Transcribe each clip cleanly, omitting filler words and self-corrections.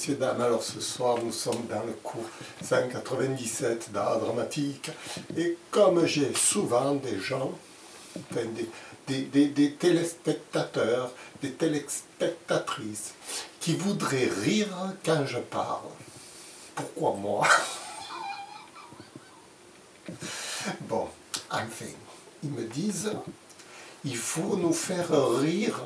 messieurs, dames, alors ce soir nous sommes dans le cours 597 d'art dramatique et comme j'ai souvent des gens, enfin des téléspectateurs, des téléspectatrices qui voudraient rire quand je parle, pourquoi moi? Bon, enfin, ils me disent, il faut nous faire rire.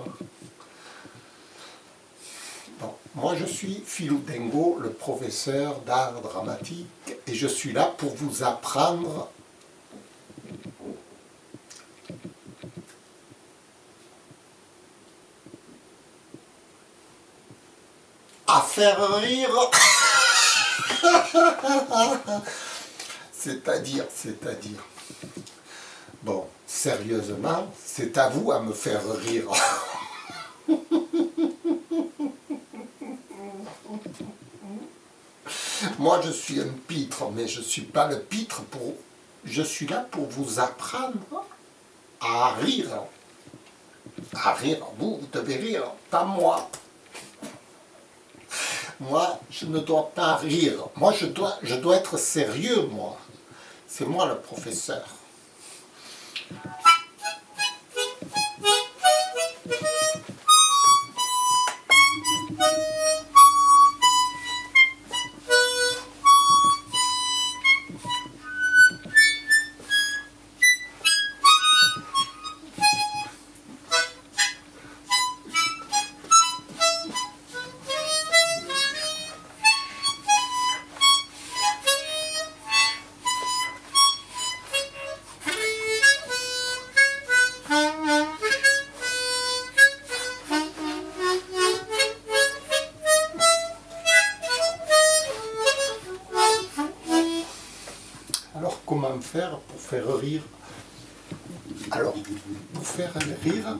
Bon, moi je suis Philou Dengo, le professeur d'art dramatique, et je suis là pour vous apprendre à faire rire. C'est-à-dire. Bon, sérieusement, c'est à vous à me faire rire. Moi, je suis un pitre, mais je ne suis pas le pitre pour... Je suis là pour vous apprendre à rire. À rire, vous devez rire, pas moi. Moi, je ne dois pas rire. Moi, je dois être sérieux, moi. C'est moi le professeur. Alors, comment faire pour faire rire? Alors, pour faire rire,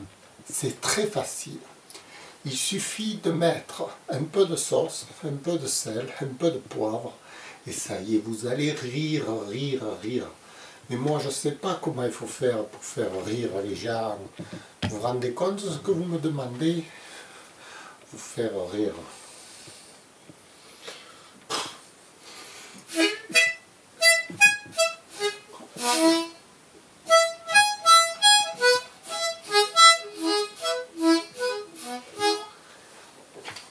c'est très facile. Il suffit de mettre un peu de sauce, un peu de sel, un peu de poivre, et ça y est, vous allez rire. Mais moi, je ne sais pas comment il faut faire pour faire rire les gens. Vous vous rendez compte de ce que vous me demandez? Vous faire rire.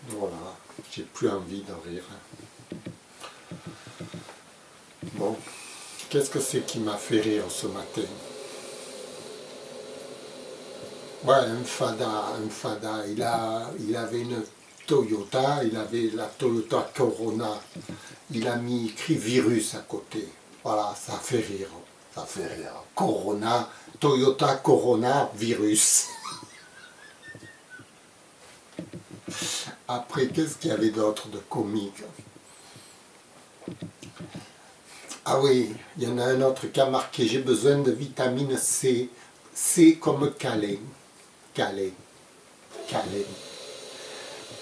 Voilà, j'ai plus envie de rire. Bon, qu'est-ce que c'est qui m'a fait rire ce matin? Ouais, un fada, il avait une Toyota, il avait la Toyota Corona, il a mis écrit virus à côté. Voilà, ça fait rire. Corona, Toyota Corona, virus. Après, qu'est-ce qu'il y avait d'autre de comique? Ah oui, il y en a un autre qui a marqué, j'ai besoin de vitamine C. C comme câlin. Câlin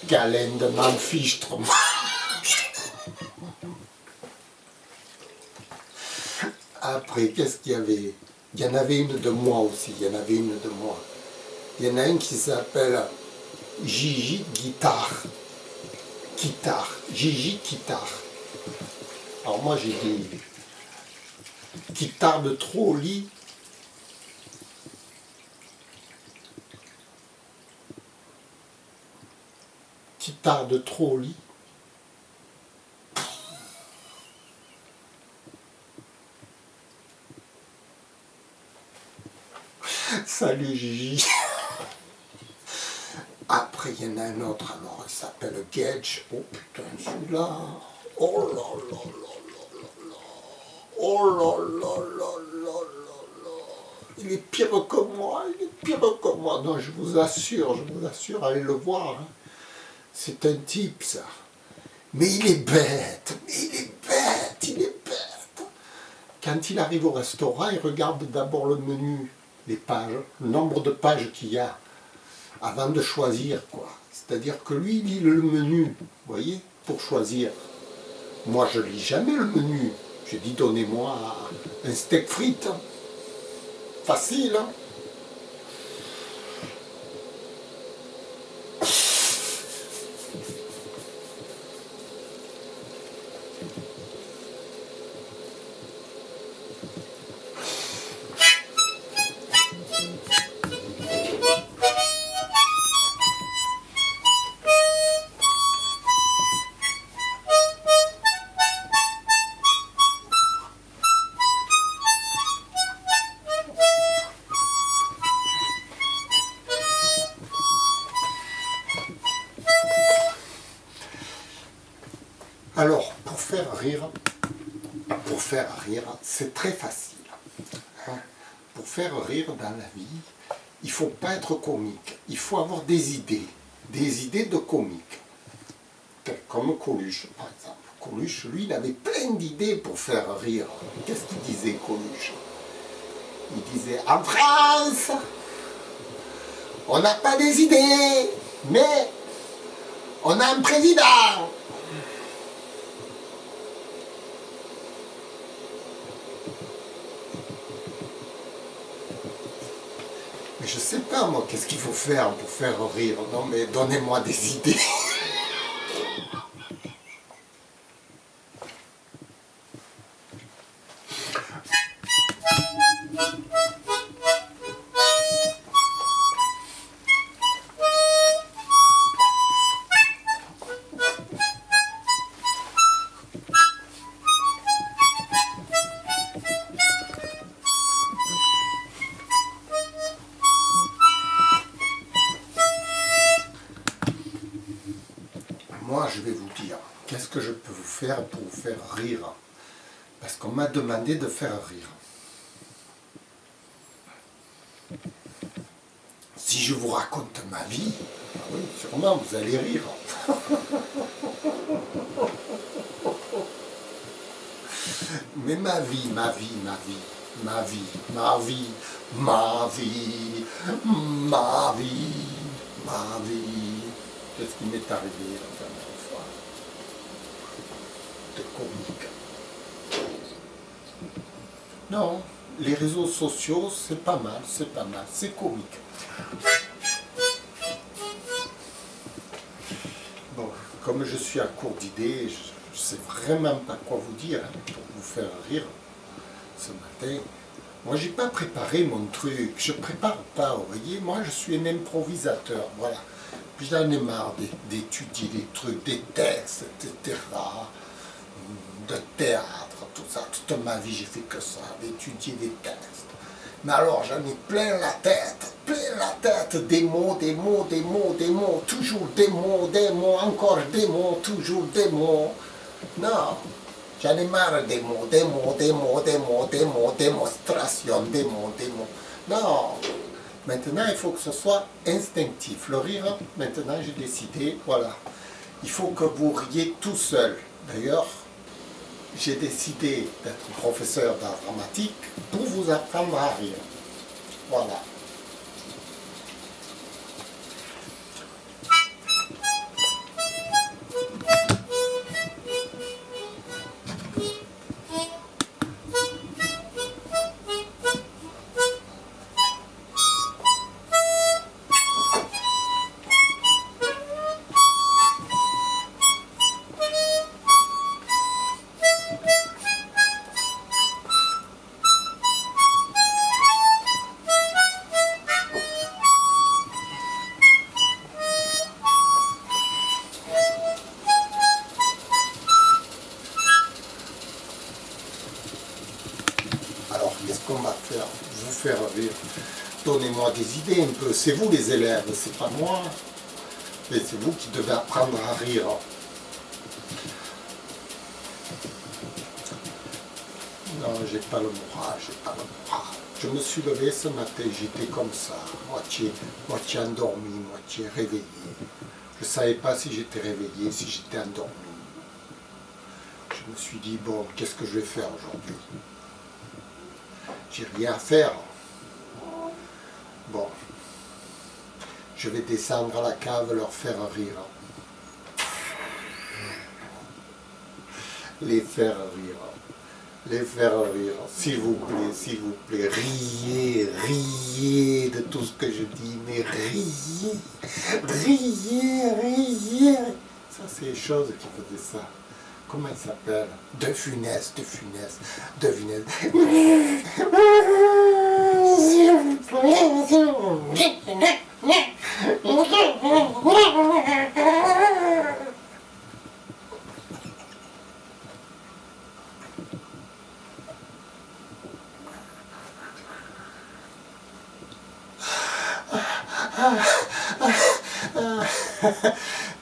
de Manfichtre. Après, qu'est-ce qu'il y avait? Il y en avait une de moi aussi, il y en a une qui s'appelle Gigi Guitare. Gigi Guitare. Alors moi j'ai dit, qui tarde trop au lit. Qui tarde trop au lit. Salut Gigi. Après, il y en a un autre, alors il s'appelle Gage. Oh putain, celui-là. Oh là là là là là là. Oh là là là là là là. Il est pire que moi, Non, je vous assure, allez le voir. Hein. C'est un type, ça. Mais il est bête, Quand il arrive au restaurant, il regarde d'abord le menu, les pages, le nombre de pages qu'il y a, avant de choisir, quoi. C'est-à-dire que lui, il lit le menu, vous voyez, pour choisir. Moi, je lis jamais le menu. J'ai dit, donnez-moi un steak frites. Facile, hein. Alors, pour faire rire, c'est très facile. Hein. Pour faire rire dans la vie, il ne faut pas être comique. Il faut avoir des idées de comique. Comme Coluche, par exemple. Coluche, lui, il avait plein d'idées pour faire rire. Qu'est-ce qu'il disait, Coluche? Il disait, en France, on n'a pas des idées, mais on a un président. Mais je sais pas, moi, qu'est-ce qu'il faut faire pour faire rire? Non, mais donnez-moi des idées. Moi, je vais vous dire, qu'est-ce que je peux vous faire pour vous faire rire? Parce qu'on m'a demandé de faire rire. Si je vous raconte ma vie, oui, sûrement vous allez rire. Mais ma vie, qu'est-ce qui m'est arrivé la dernière fois? De comique. Non, les réseaux sociaux, c'est pas mal, c'est comique. Bon, comme je suis à court d'idées, je sais vraiment pas quoi vous dire pour vous faire rire ce matin. Moi, j'ai pas préparé mon truc, je prépare pas, vous voyez, moi je suis un improvisateur, voilà. Puis j'en ai marre d'étudier des trucs, des textes, etc., de théâtre, tout ça. Toute ma vie, j'ai fait que ça, d'étudier des textes. Mais alors, j'en ai plein la tête, des mots, toujours des mots, encore des mots, toujours des mots. Non, j'en ai marre des mots, démonstration, des mots. Non, maintenant, il faut que ce soit instinctif. Le rire, maintenant, j'ai décidé, voilà. Il faut que vous riez tout seul. D'ailleurs, j'ai décidé d'être professeur d'art dramatique pour vous apprendre à rire. Voilà. Alors, qu'est-ce qu'on va faire? Vous faire rire. Donnez-moi des idées un peu. C'est vous les élèves, c'est pas moi. Mais c'est vous qui devez apprendre à rire. Non, j'ai pas le moral. Je me suis levé ce matin, j'étais comme ça, moitié endormi, moitié réveillé. Je ne savais pas si j'étais réveillé, si j'étais endormi. Je me suis dit, bon, qu'est-ce que je vais faire aujourd'hui? J'ai rien à faire. Bon, je vais descendre à la cave, leur faire rire. Les faire rire, s'il vous plaît, riez de tout ce que je dis, mais riez. Ça, c'est les choses qui faisaient ça. Comment il s'appelle? De Funès.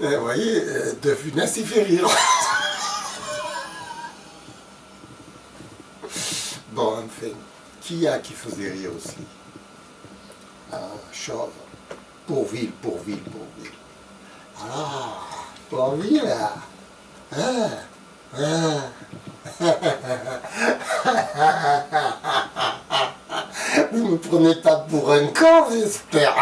Vous voyez, De Funès, il fait rire. Bon, enfin, qui a qui faisait rire aussi? Chose. Bourvil. Ah, Bourvil, là. Hein, hein. Vous me prenez pas pour un con, j'espère.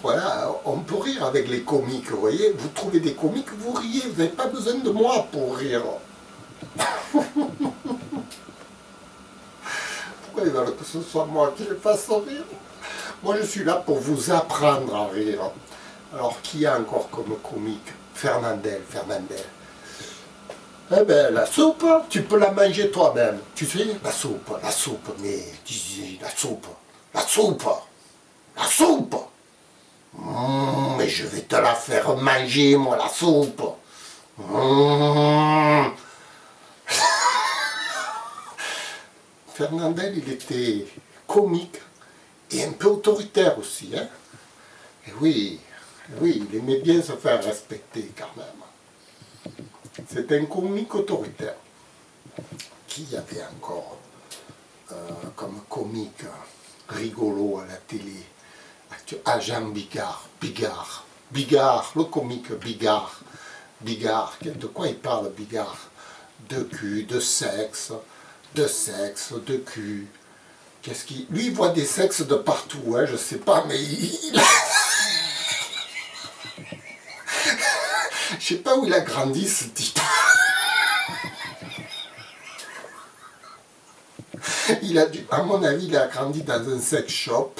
Voilà, on peut rire avec les comiques, vous voyez. Vous trouvez des comiques, vous riez, vous n'avez pas besoin de moi pour rire. Pourquoi ils veulent que ce soit moi qui les fasse rire? Moi, je suis là pour vous apprendre à rire. Alors, qui a encore comme comique? Fernandel. Eh ben, la soupe, tu peux la manger toi-même. Tu sais, la soupe, mais la soupe. Mais je vais te la faire manger, moi, la soupe. Fernandel, il était comique et un peu autoritaire aussi. Hein? Et oui, il aimait bien se faire respecter quand même. C'est un comique autoritaire. Qui y avait encore comme comique rigolo à la télé? Jean Bigard, le comique Bigard. De quoi il parle Bigard? De cul, de sexe, de cul. Qu'est-ce qu'il... Lui, il voit des sexes de partout, hein, je sais pas, mais je sais pas où il a grandi, ce type. À mon avis, il a grandi dans un sex shop.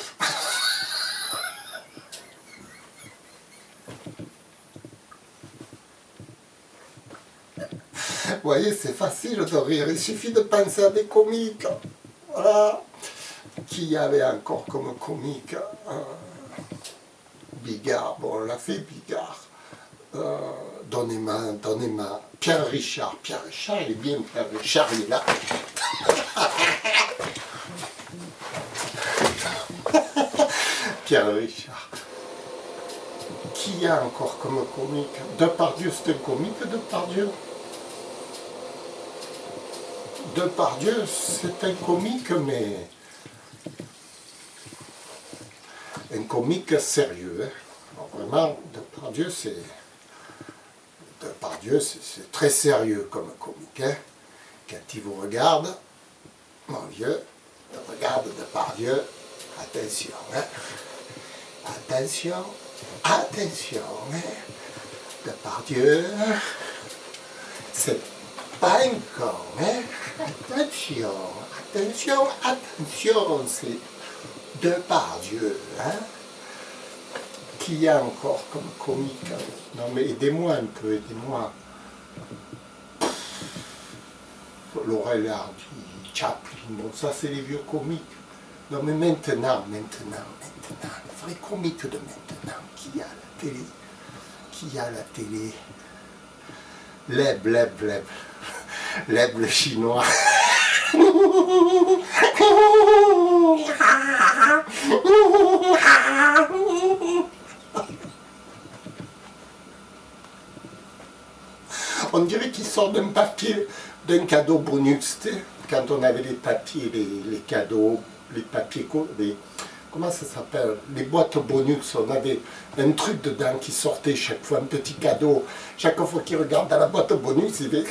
Vous voyez, c'est facile de rire, il suffit de penser à des comiques. Voilà. Qui y avait encore comme comique? Bigard, bon, on l'a fait, Bigard. Donnez-moi. Pierre Richard, il est bien, Pierre Richard, il est là. Pierre Richard. Qui y a encore comme comique? Depardieu, c'est un comique, Depardieu? Depardieu, c'est un comique, mais un comique sérieux. Hein. Alors vraiment, Depardieu, c'est très sérieux comme comique. Hein. Quand il vous regarde, mon vieux, regarde Depardieu, attention. Hein. Attention. Hein. Depardieu, c'est pas un con, hein? Attention, c'est Depardieu, hein? Qui y a encore comme comique? Non mais aidez-moi un peu, aidez-moi. Laurel Hardy, Chaplin, bon ça c'est les vieux comiques. Non mais maintenant, les vrais comiques de maintenant, qui y a à la télé? Leb le chinois. On dirait qu'il sort d'un papier, d'un cadeau bonus, tu sais, quand on avait les papiers, les cadeaux, les papiers, comment ça s'appelle? Les boîtes bonus, on avait un truc dedans qui sortait chaque fois, un petit cadeau. Chaque fois qu'il regarde dans la boîte bonus, il fait...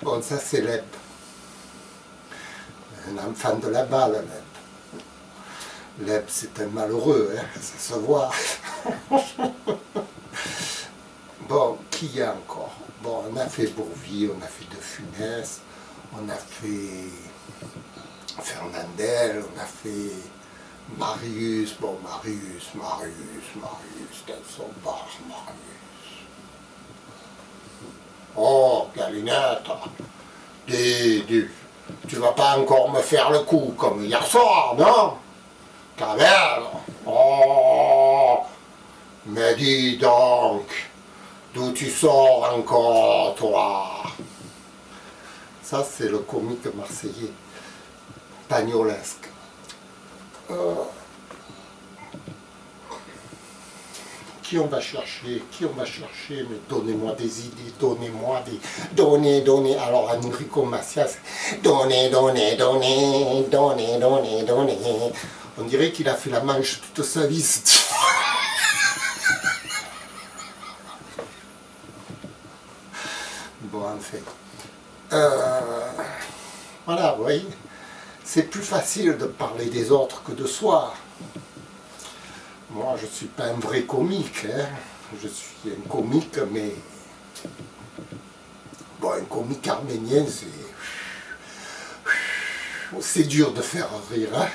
Bon, ça c'est Leb. Un enfant de la balle, Leb. Leb, c'est un malheureux, hein, ça se voit. Bon, qui y a encore? Bon, on a fait Bourvil, on a fait De Funès, on a fait Fernandel, on a fait Marius, bon Marius, dans son bar, Marius. Oh, Galinette, tu vas pas encore me faire le coup comme hier soir, non? Quand même. Oh, mais dis donc, d'où tu sors encore, toi? Ça, c'est le comique marseillais, Pagnolesque. Qui on va chercher? Qui on va chercher? Mais donnez-moi des idées, donnez-moi des... Donnez. Alors Enrico Macias, donnez. On dirait qu'il a fait la manche toute sa vie. Bon, en fait. Voilà, vous voyez. C'est plus facile de parler des autres que de soi. Moi, je ne suis pas un vrai comique, hein. Je suis un comique, mais... Bon, un comique arménien, c'est dur de faire rire, hein.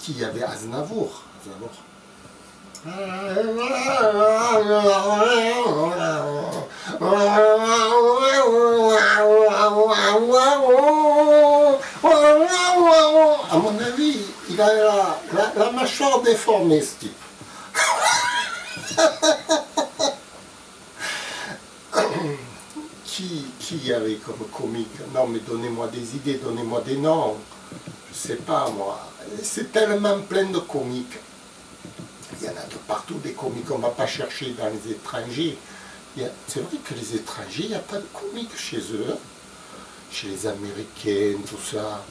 Qui y avait Aznavour. À mon avis, il a la mâchoire déformée, ce type. Qui y avait comme comique? Non, mais donnez-moi des idées, donnez-moi des noms. Je sais pas, moi. C'est tellement plein de comiques. Il y en a de partout, des comiques. On ne va pas chercher dans les étrangers. C'est vrai que les étrangers, il n'y a pas de comiques chez eux. Chez les Américains, tout ça.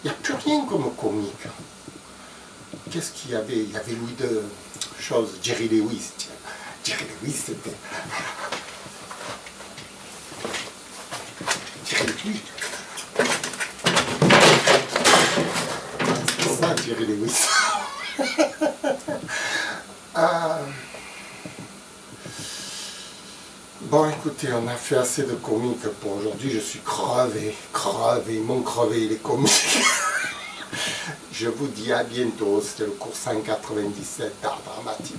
Il n'y a plus rien comme comique. Qu'est-ce qu'il y avait? Il y avait Louis de choses, Jerry Lewis. Tiens. Jerry Lewis, c'était... Jerry Lewis. C'est ça, Jerry Lewis. Bon, écoutez, on a fait assez de comiques pour aujourd'hui. Je suis crevé, ils m'ont crevé les comiques. Je vous dis à bientôt. C'était le cours 197 d'art dramatique.